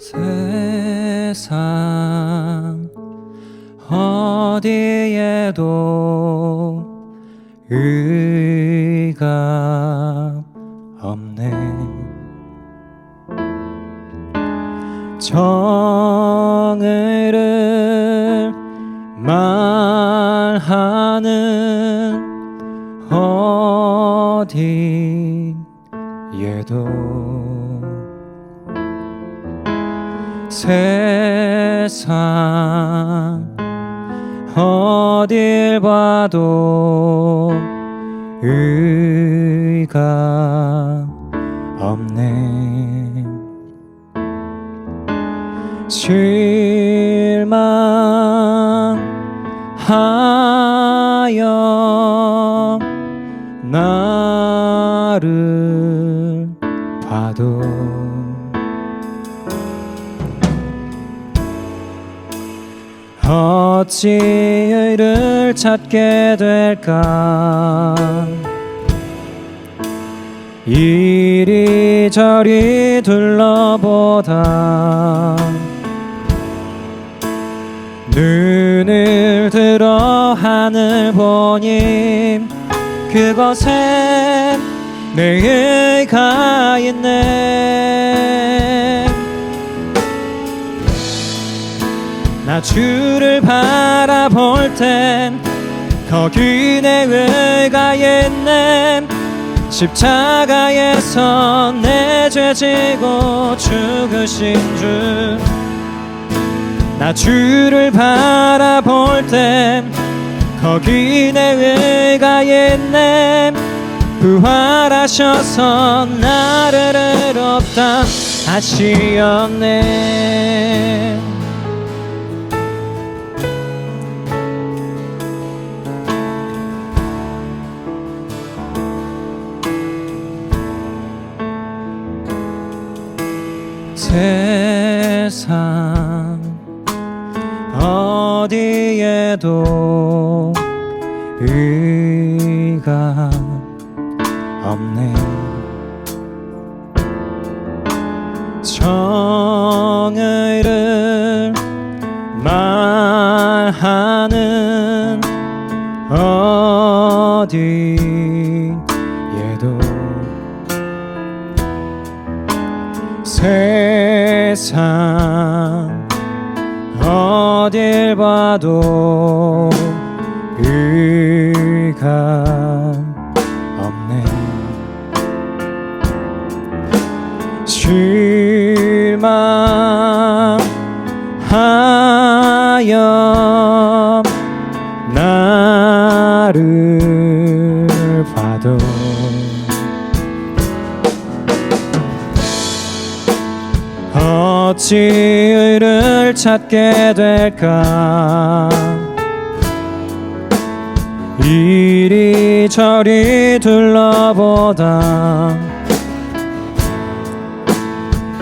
세상 어디에도 의가 없네. 정의를 말하는 어디에도 세상 어딜 봐도 의가 없네. 실망하여 나를 봐도 어찌 의를 찾게 될까. 이리저리 둘러보다 눈을 들어 하늘 보니 그것에 내 의가 있네. 나 주를 바라볼 땐 거기 내 의가 있네. 십자가에서 내 죄 지고 죽으신 주. 나 주를 바라볼 땐 거기 내 의가 있네. 부활하셔서 나를 의롭다 하시었네. 세상 어디에도 의가 없네. 정의를 말하는 어디에도 세상 어딜 봐도 의가 없네. 실망하여 나를 봐도 어찌 의를 찾게 될까. 이리저리 둘러보다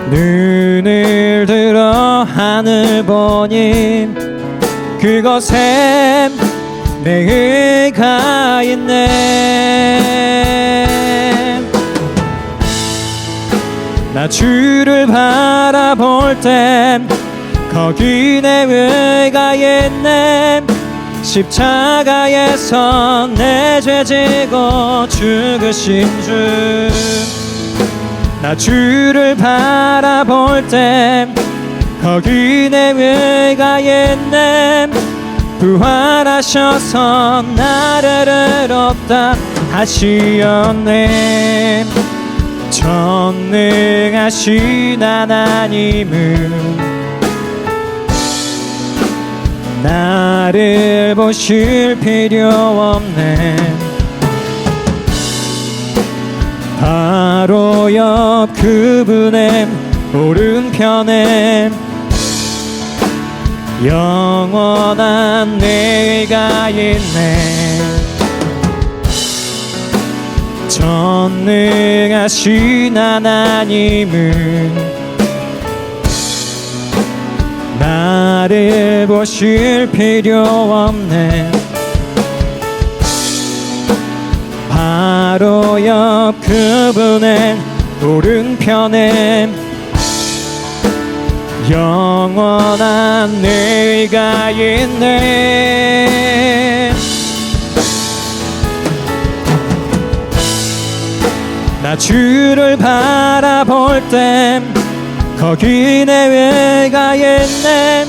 눈을 들어 하늘 보니 그것에 내 의가 있네. 나 주를 바라볼 땐 거기 내 의가 있네. 십자가에서 내 죄 지고 죽으신 주. 나 주를 바라볼 땐 거기 내 의가 있네. 부활하셔서 나를 의롭다 하시었네. 전능하신 하나님은 나를 보실 필요 없네. 바로 옆 그분의 오른편에 영원한 내 의가 있네. 전능하신 하나님은 나를 보실 필요 없네. 바로 옆 그분의 오른편에 영원한 의가 있네. 나 주를 바라볼 땐 거기 내 의가 있네.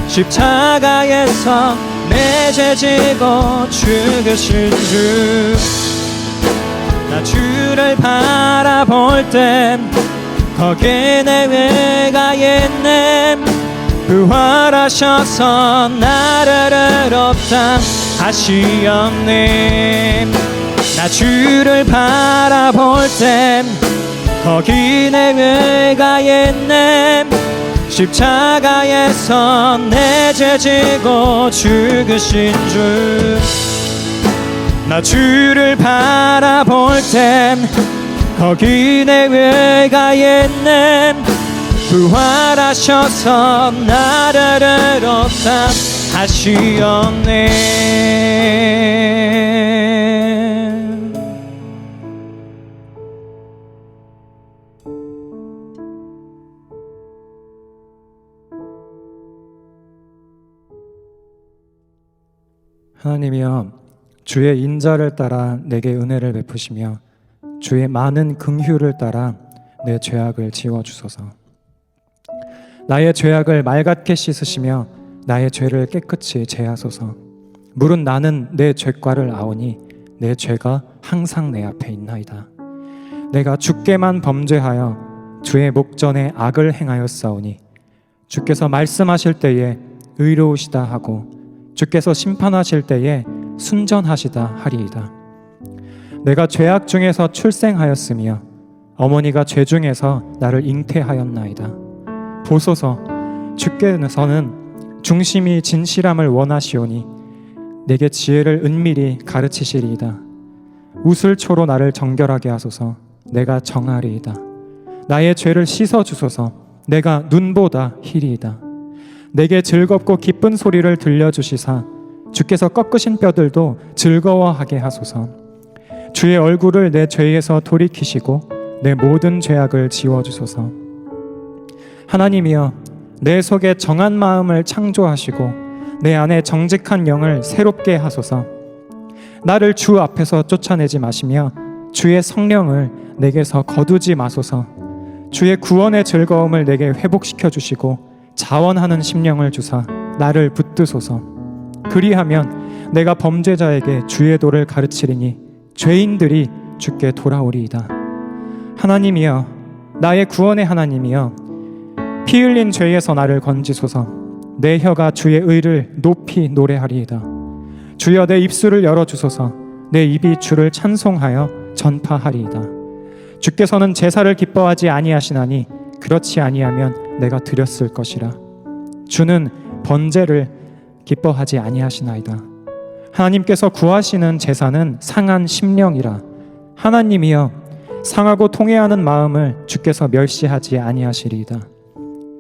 십자가에서 내 죄 지고 죽으신 주. 나 주를 바라볼 땐 거기 내 의가 있네. 부활하셔서 나를 의롭다 하시옵네. 나 주를 바라볼 땐 거기 내 의가 있네. 십자가에서 내 죄 지고 죽으신 주. 나 주를 바라볼 땐 거기 내 의가 있네. 부활하셔서 나를 의롭다 하시옵네. 하나님이여, 주의 인자를 따라 내게 은혜를 베푸시며 주의 많은 긍휼을 따라 내 죄악을 지워주소서. 나의 죄악을 맑게 씻으시며 나의 죄를 깨끗이 제하소서. 물은 나는 내 죄과를 아오니 내 죄가 항상 내 앞에 있나이다. 내가 주께만 범죄하여 주의 목전에 악을 행하였사오니 주께서 말씀하실 때에 의로우시다 하고 주께서 심판하실 때에 순전하시다 하리이다. 내가 죄악 중에서 출생하였으며 어머니가 죄 중에서 나를 잉태하였나이다. 보소서, 주께서는 중심이 진실함을 원하시오니 내게 지혜를 은밀히 가르치시리이다. 우슬초로 나를 정결하게 하소서. 내가 정하리이다. 나의 죄를 씻어주소서. 내가 눈보다 희리이다. 내게 즐겁고 기쁜 소리를 들려주시사 주께서 꺾으신 뼈들도 즐거워하게 하소서. 주의 얼굴을 내 죄에서 돌이키시고 내 모든 죄악을 지워주소서. 하나님이여, 내 속에 정한 마음을 창조하시고 내 안에 정직한 영을 새롭게 하소서. 나를 주 앞에서 쫓아내지 마시며 주의 성령을 내게서 거두지 마소서. 주의 구원의 즐거움을 내게 회복시켜 주시고 자원하는 심령을 주사 나를 붙드소서. 그리하면 내가 범죄자에게 주의 도를 가르치리니 죄인들이 주께 돌아오리이다. 하나님이여, 나의 구원의 하나님이여, 피 흘린 죄에서 나를 건지소서. 내 혀가 주의 의를 높이 노래하리이다. 주여, 내 입술을 열어주소서. 내 입이 주를 찬송하여 전파하리이다. 주께서는 제사를 기뻐하지 아니하시나니 그렇지 아니하면 내가 드렸을 것이라. 주는 번제를 기뻐하지 아니하시나이다. 하나님께서 구하시는 제사는 상한 심령이라. 하나님이여, 상하고 통회하는 마음을 주께서 멸시하지 아니하시리이다.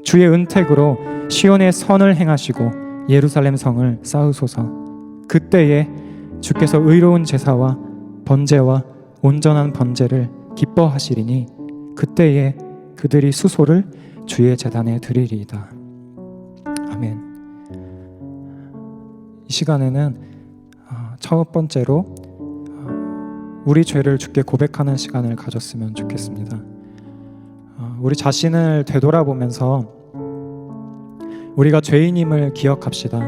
주의 은택으로 시온의 선을 행하시고 예루살렘 성을 쌓으소서. 그때에 주께서 의로운 제사와 번제와 온전한 번제를 기뻐하시리니 그때에 그들이 수소를 주의 제단에 드리리이다. 아멘. 이 시간에는 첫 번째로 우리 죄를 주께 고백하는 시간을 가졌으면 좋겠습니다. 우리 자신을 되돌아보면서 우리가 죄인임을 기억합시다.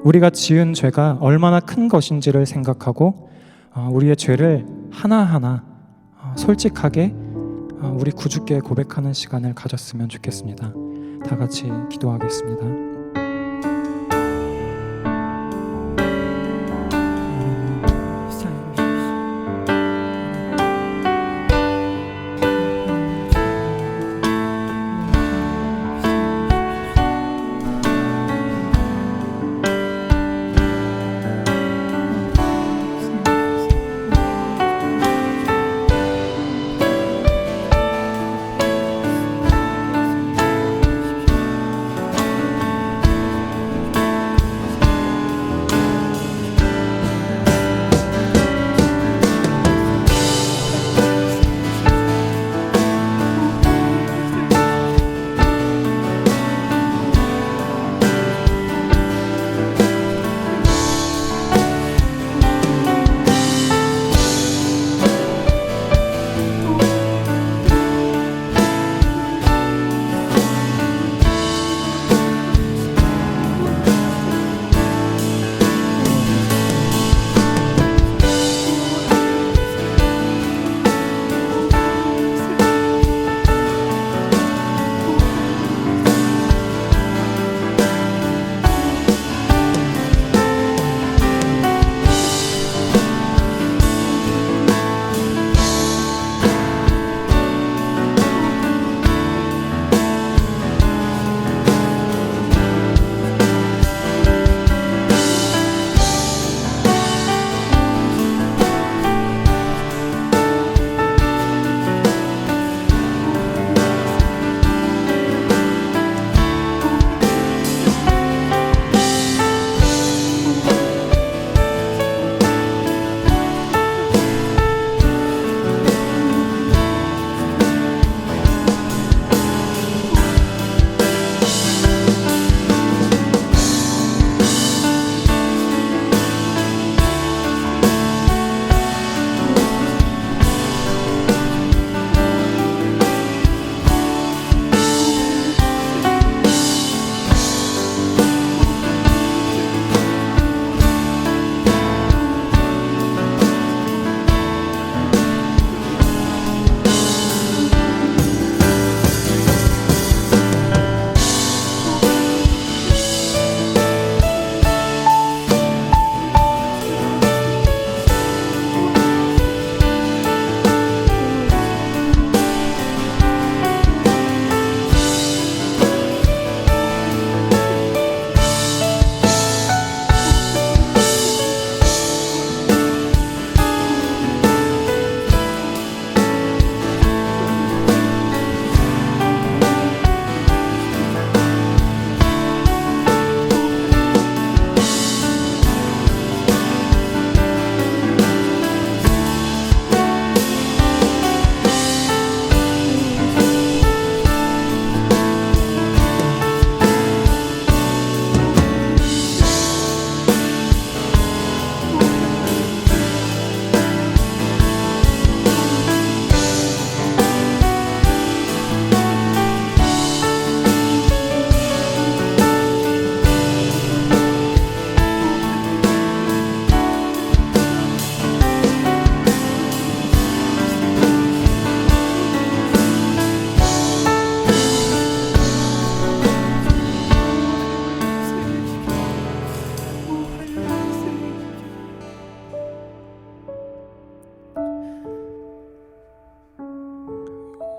우리가 지은 죄가 얼마나 큰 것인지를 생각하고 우리의 죄를 하나하나 솔직하게 우리 구주께 고백하는 시간을 가졌으면 좋겠습니다. 다 같이 기도하겠습니다.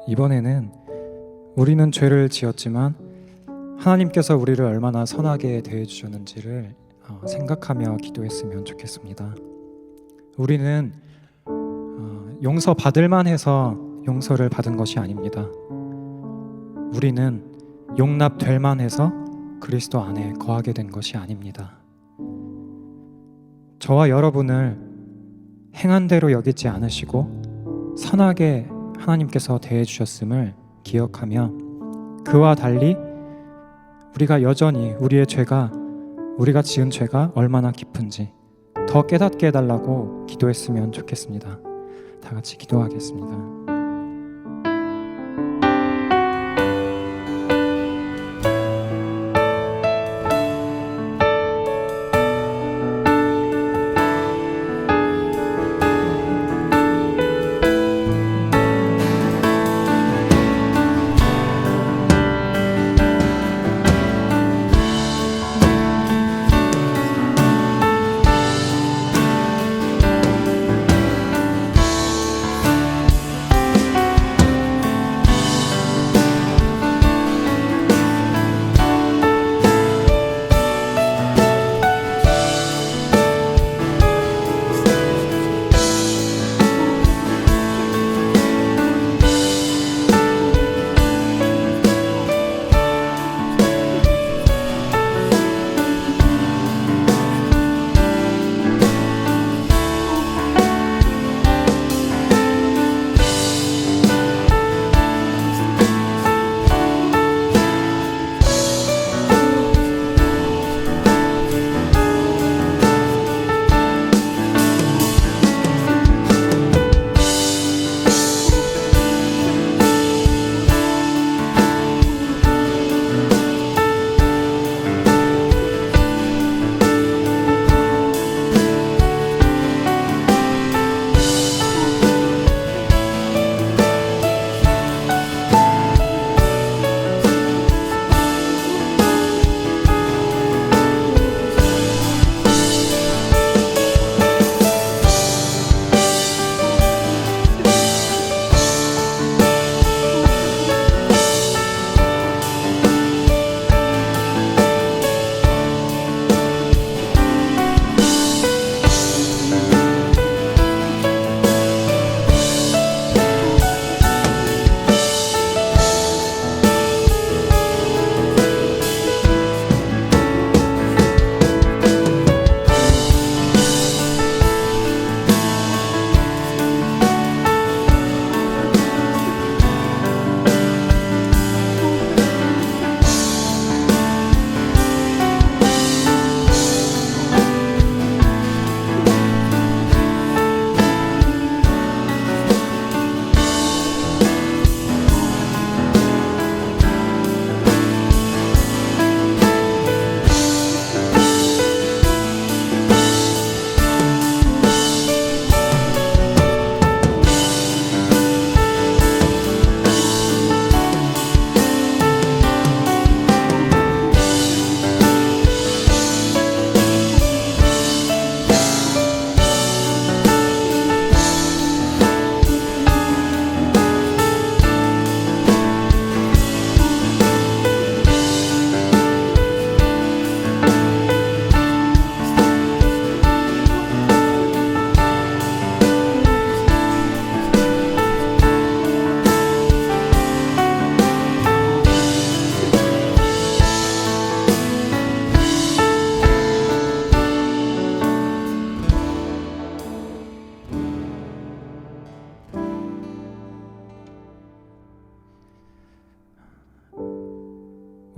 이번에는 우리는 죄를 지었지만 하나님께서 우리를 얼마나 선하게 대해 주셨는지를 생각하며 기도했으면 좋겠습니다. 우리는 용서받을 만해서 용서를 받은 것이 아닙니다. 우리는 용납될 만해서 그리스도 안에 거하게 된 것이 아닙니다. 저와 여러분을 행한 대로 여기지 않으시고 선하게 하나님께서 대해 주셨음을 기억하며 그와 달리 우리가 여전히 우리가 지은 죄가 얼마나 깊은지 더 깨닫게 해달라고 기도했으면 좋겠습니다. 다 같이 기도하겠습니다.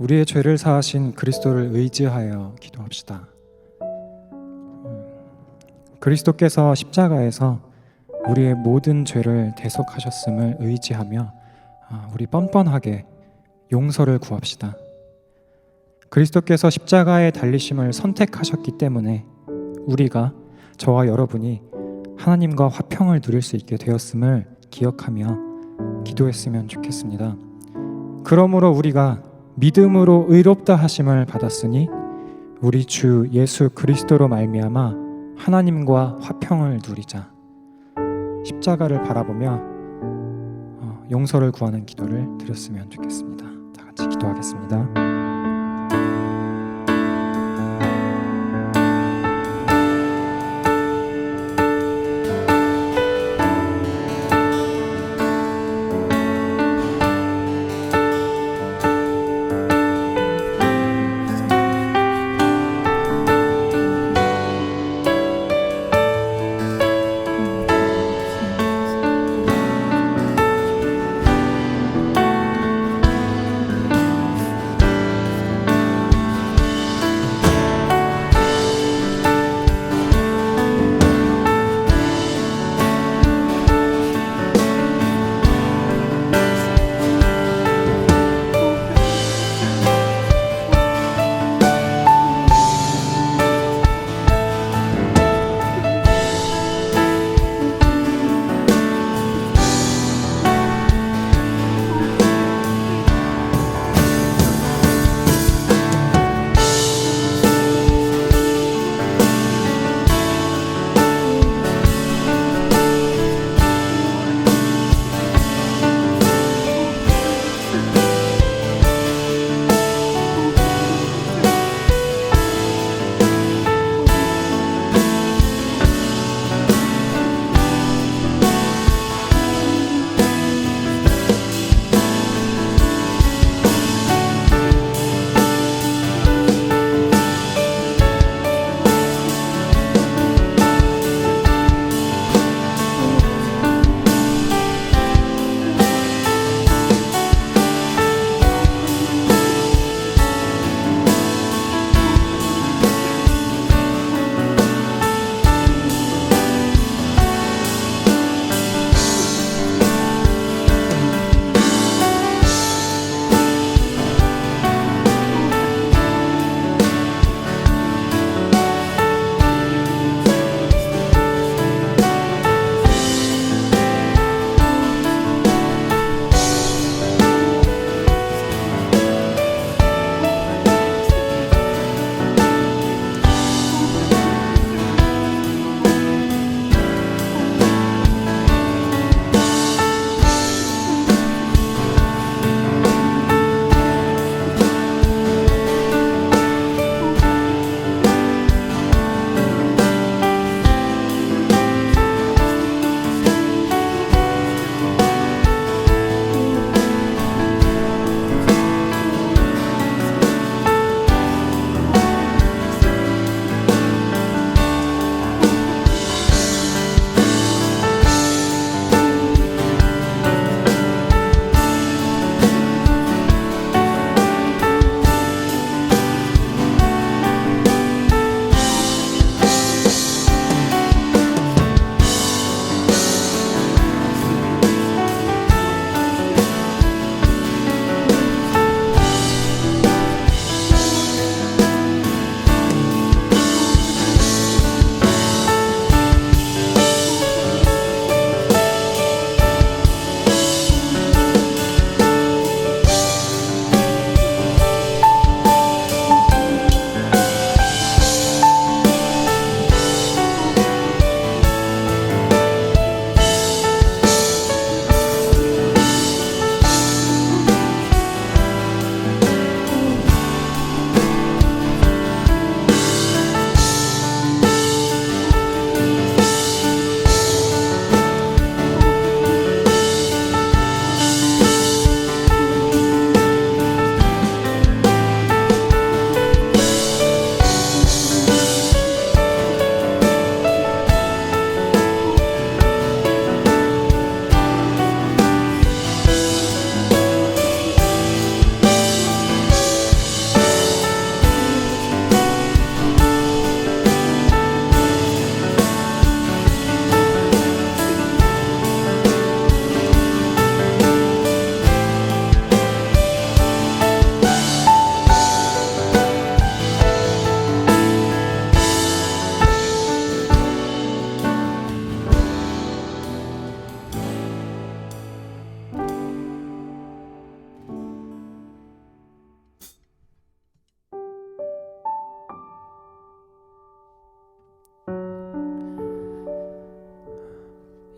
우리의 죄를 사하신 그리스도를 의지하여 기도합시다. 그리스도께서 십자가에서 우리의 모든 죄를 대속하셨음을 의지하며 우리 뻔뻔하게 용서를 구합시다. 그리스도께서 십자가에 달리심을 선택하셨기 때문에 우리가, 저와 여러분이 하나님과 화평을 누릴 수 있게 되었음을 기억하며 기도했으면 좋겠습니다. 그러므로 우리가 믿음으로 의롭다 하심을 받았으니 우리 주 예수 그리스도로 말미암아 하나님과 화평을 누리자. 십자가를 바라보며 용서를 구하는 기도를 드렸으면 좋겠습니다. 다 같이 기도하겠습니다.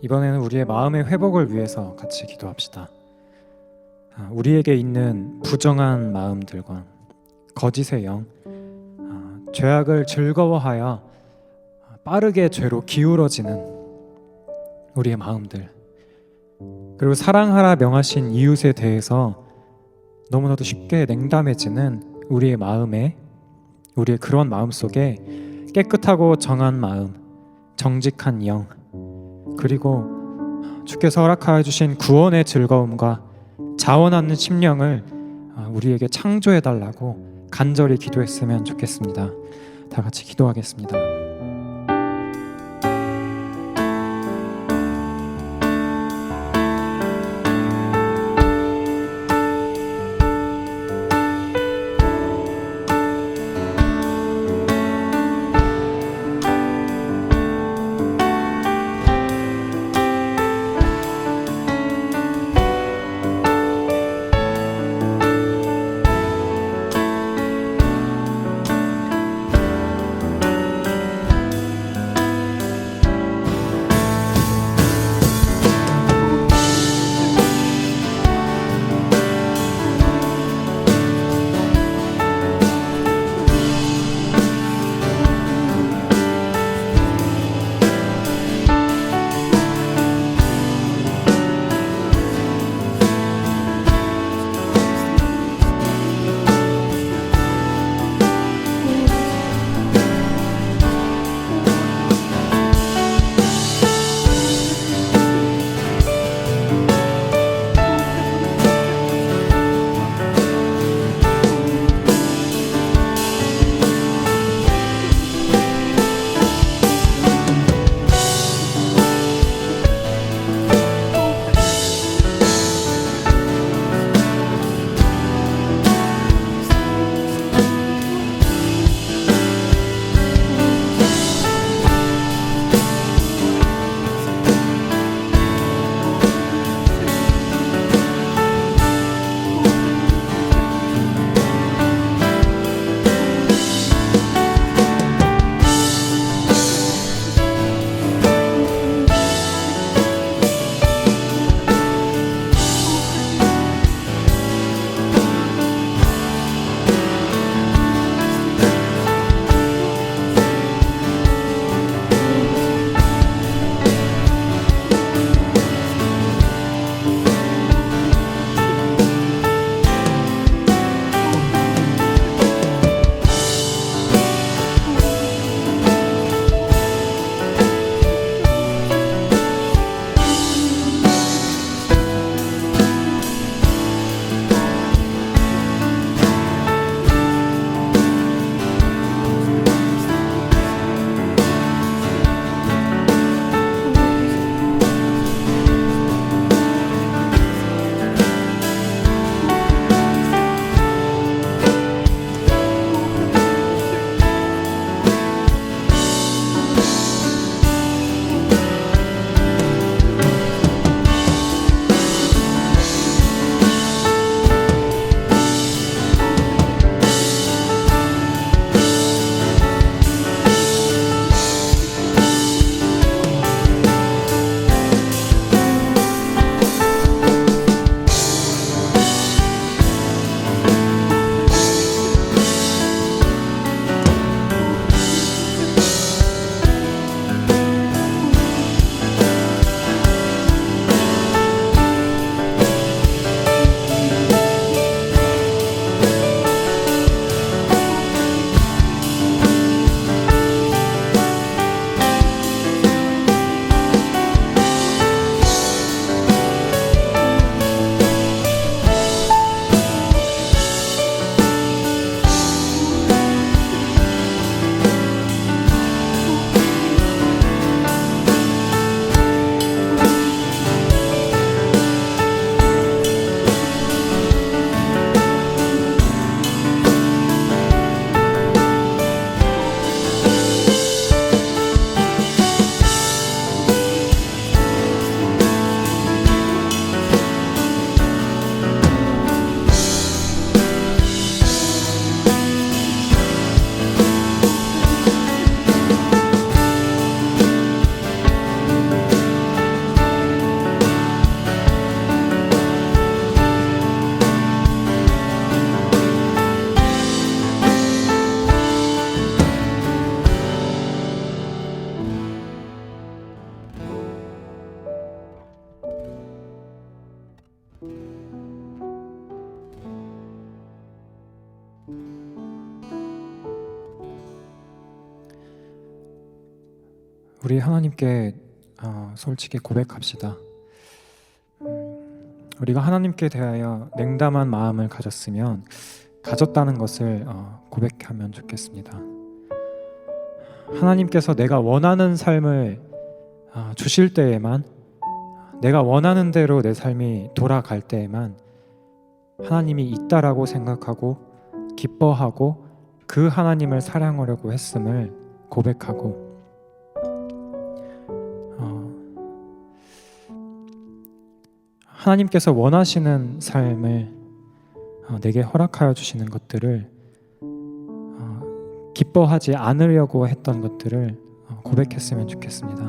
이번에는 우리의 마음의 회복을 위해서 같이 기도합시다. 우리에게 있는 부정한 마음들과 거짓의 영, 죄악을 즐거워하여 빠르게 죄로 기울어지는 우리의 마음들, 그리고 사랑하라 명하신 이웃에 대해서 너무나도 쉽게 냉담해지는 우리의 마음에, 우리의 그런 마음 속에 깨끗하고 정한 마음, 정직한 영, 그리고 주께서 허락하여 주신 구원의 즐거움과 자원하는 심령을 우리에게 창조해 달라고 간절히 기도했으면 좋겠습니다. 다 같이 기도하겠습니다. 우리 하나님께 솔직히 고백합시다. 우리가 하나님께 대하여 냉담한 마음을 가졌다는 것을 고백하면 좋겠습니다. 하나님께서 내가 원하는 삶을 주실 때에만, 내가 원하는 대로 내 삶이 돌아갈 때에만 하나님이 있다라고 생각하고 기뻐하고 그 하나님을 사랑하려고 했음을 고백하고, 하나님께서 원하시는 삶을 내게 허락하여 주시는 것들을, 기뻐하지 않으려고 했던 것들을 고백했으면 좋겠습니다.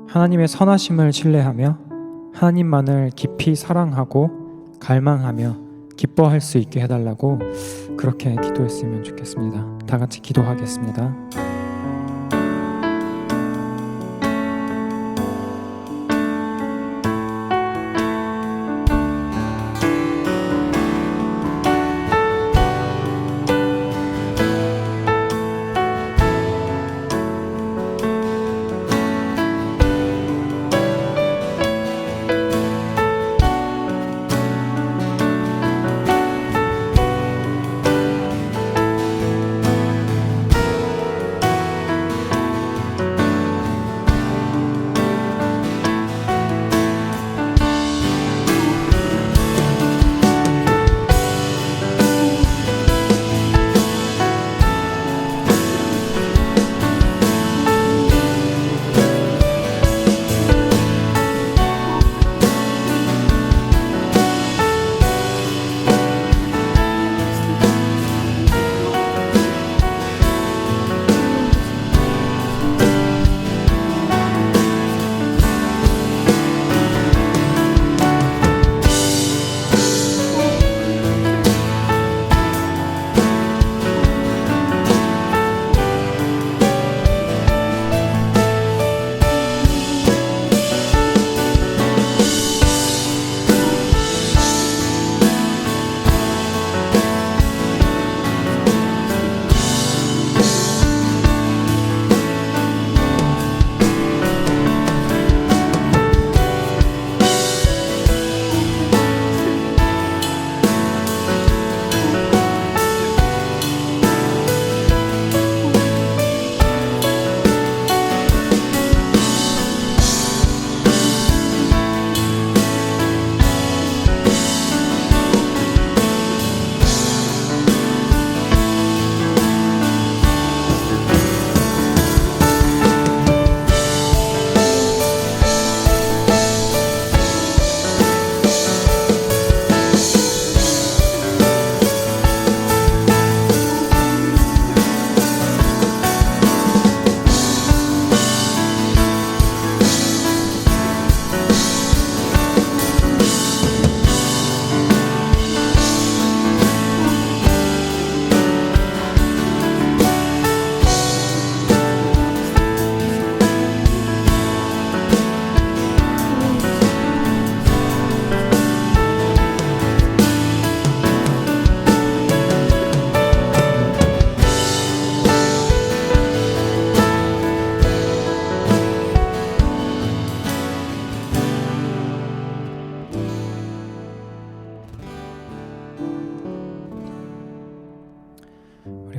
하나님의 선하심을 신뢰하며 하나님만을 깊이 사랑하고 갈망하며 기뻐할 수 있게 해달라고 그렇게 기도했으면 좋겠습니다. 다 같이 기도하겠습니다.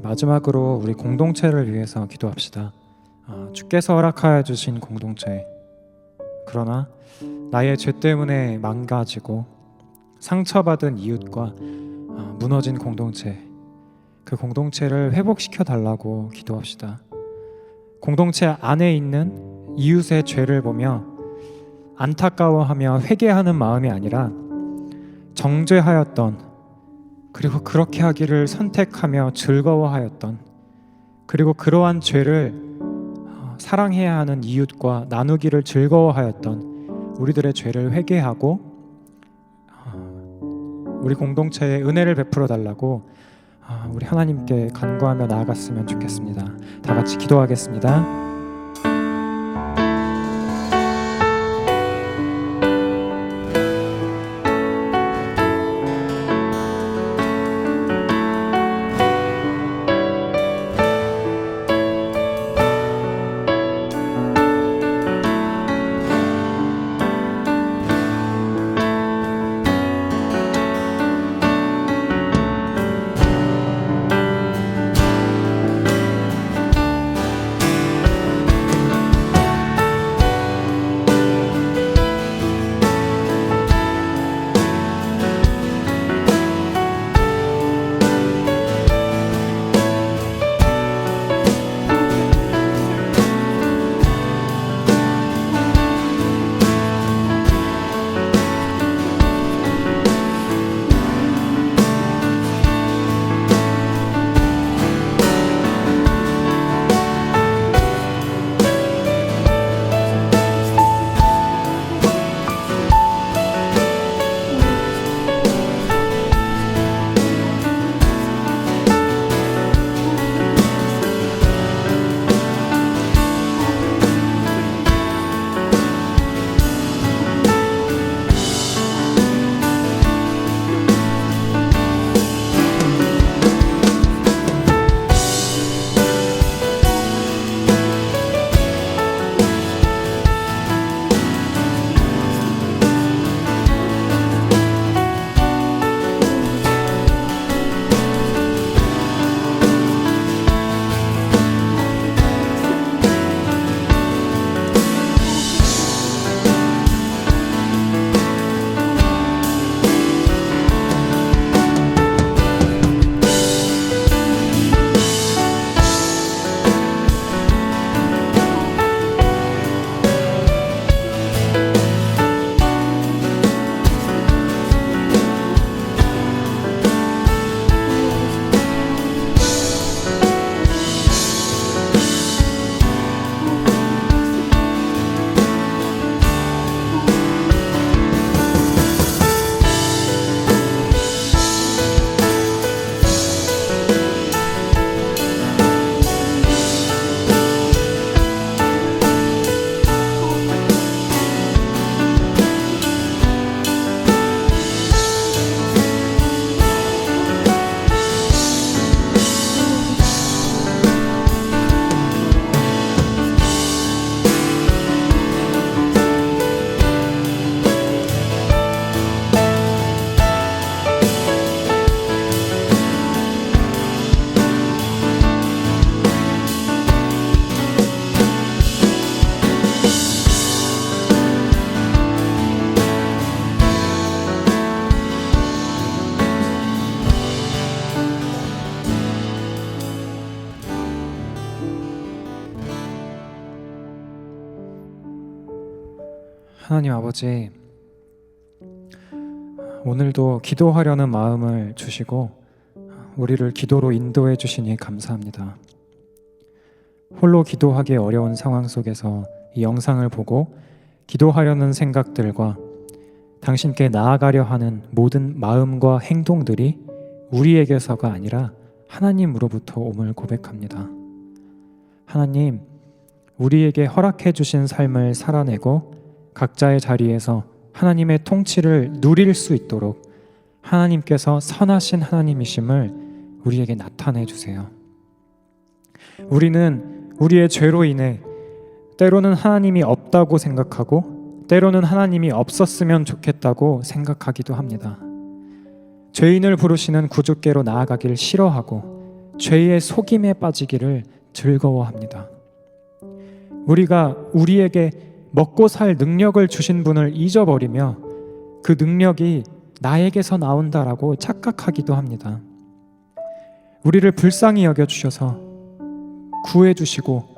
마지막으로 우리 공동체를 위해서 기도합시다. 주께서 허락하여 주신 공동체, 그러나 나의 죄 때문에 망가지고 상처받은 이웃과 무너진 공동체, 그 공동체를 회복시켜 달라고 기도합시다. 공동체 안에 있는 이웃의 죄를 보며 안타까워하며 회개하는 마음이 아니라 정죄하였던, 그리고 그렇게 하기를 선택하며 즐거워하였던, 그리고 그러한 죄를 사랑해야 하는 이웃과 나누기를 즐거워하였던 우리들의 죄를 회개하고 우리 공동체에 은혜를 베풀어 달라고 우리 하나님께 간구하며 나아갔으면 좋겠습니다. 다 같이 기도하겠습니다. 하나님 아버지, 오늘도 기도하려는 마음을 주시고 우리를 기도로 인도해 주시니 감사합니다. 홀로 기도하기 어려운 상황 속에서 이 영상을 보고 기도하려는 생각들과 당신께 나아가려 하는 모든 마음과 행동들이 우리에게서가 아니라 하나님으로부터 옴을 고백합니다. 하나님, 우리에게 허락해 주신 삶을 살아내고 각자의 자리에서 하나님의 통치를 누릴 수 있도록 하나님께서 선하신 하나님이심을 우리에게 나타내 주세요. 우리는 우리의 죄로 인해 때로는 하나님이 없다고 생각하고 때로는 하나님이 없었으면 좋겠다고 생각하기도 합니다. 죄인을 부르시는 구주께로 나아가기를 싫어하고 죄의 속임에 빠지기를 즐거워합니다. 우리가 우리에게 먹고 살 능력을 주신 분을 잊어버리며 그 능력이 나에게서 나온다라고 착각하기도 합니다. 우리를 불쌍히 여겨주셔서 구해주시고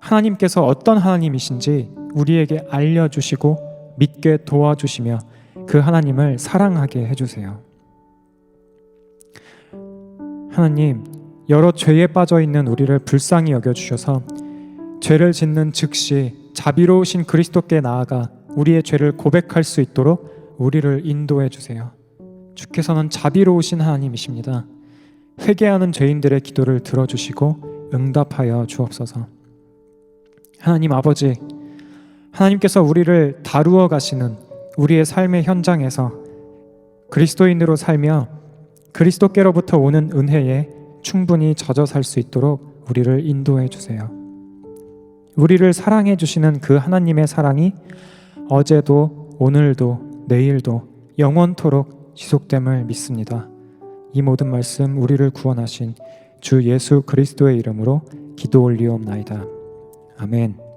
하나님께서 어떤 하나님이신지 우리에게 알려주시고 믿게 도와주시며 그 하나님을 사랑하게 해주세요. 하나님, 여러 죄에 빠져있는 우리를 불쌍히 여겨주셔서 죄를 짓는 즉시 자비로우신 그리스도께 나아가 우리의 죄를 고백할 수 있도록 우리를 인도해 주세요. 주께서는 자비로우신 하나님이십니다. 회개하는 죄인들의 기도를 들어주시고 응답하여 주옵소서. 하나님 아버지, 하나님께서 우리를 다루어 가시는 우리의 삶의 현장에서 그리스도인으로 살며 그리스도께로부터 오는 은혜에 충분히 젖어 살 수 있도록 우리를 인도해 주세요. 우리를 사랑해 주시는 그 하나님의 사랑이 어제도 오늘도 내일도 영원토록 지속됨을 믿습니다. 이 모든 말씀 우리를 구원하신 주 예수 그리스도의 이름으로 기도 올리옵나이다. 아멘.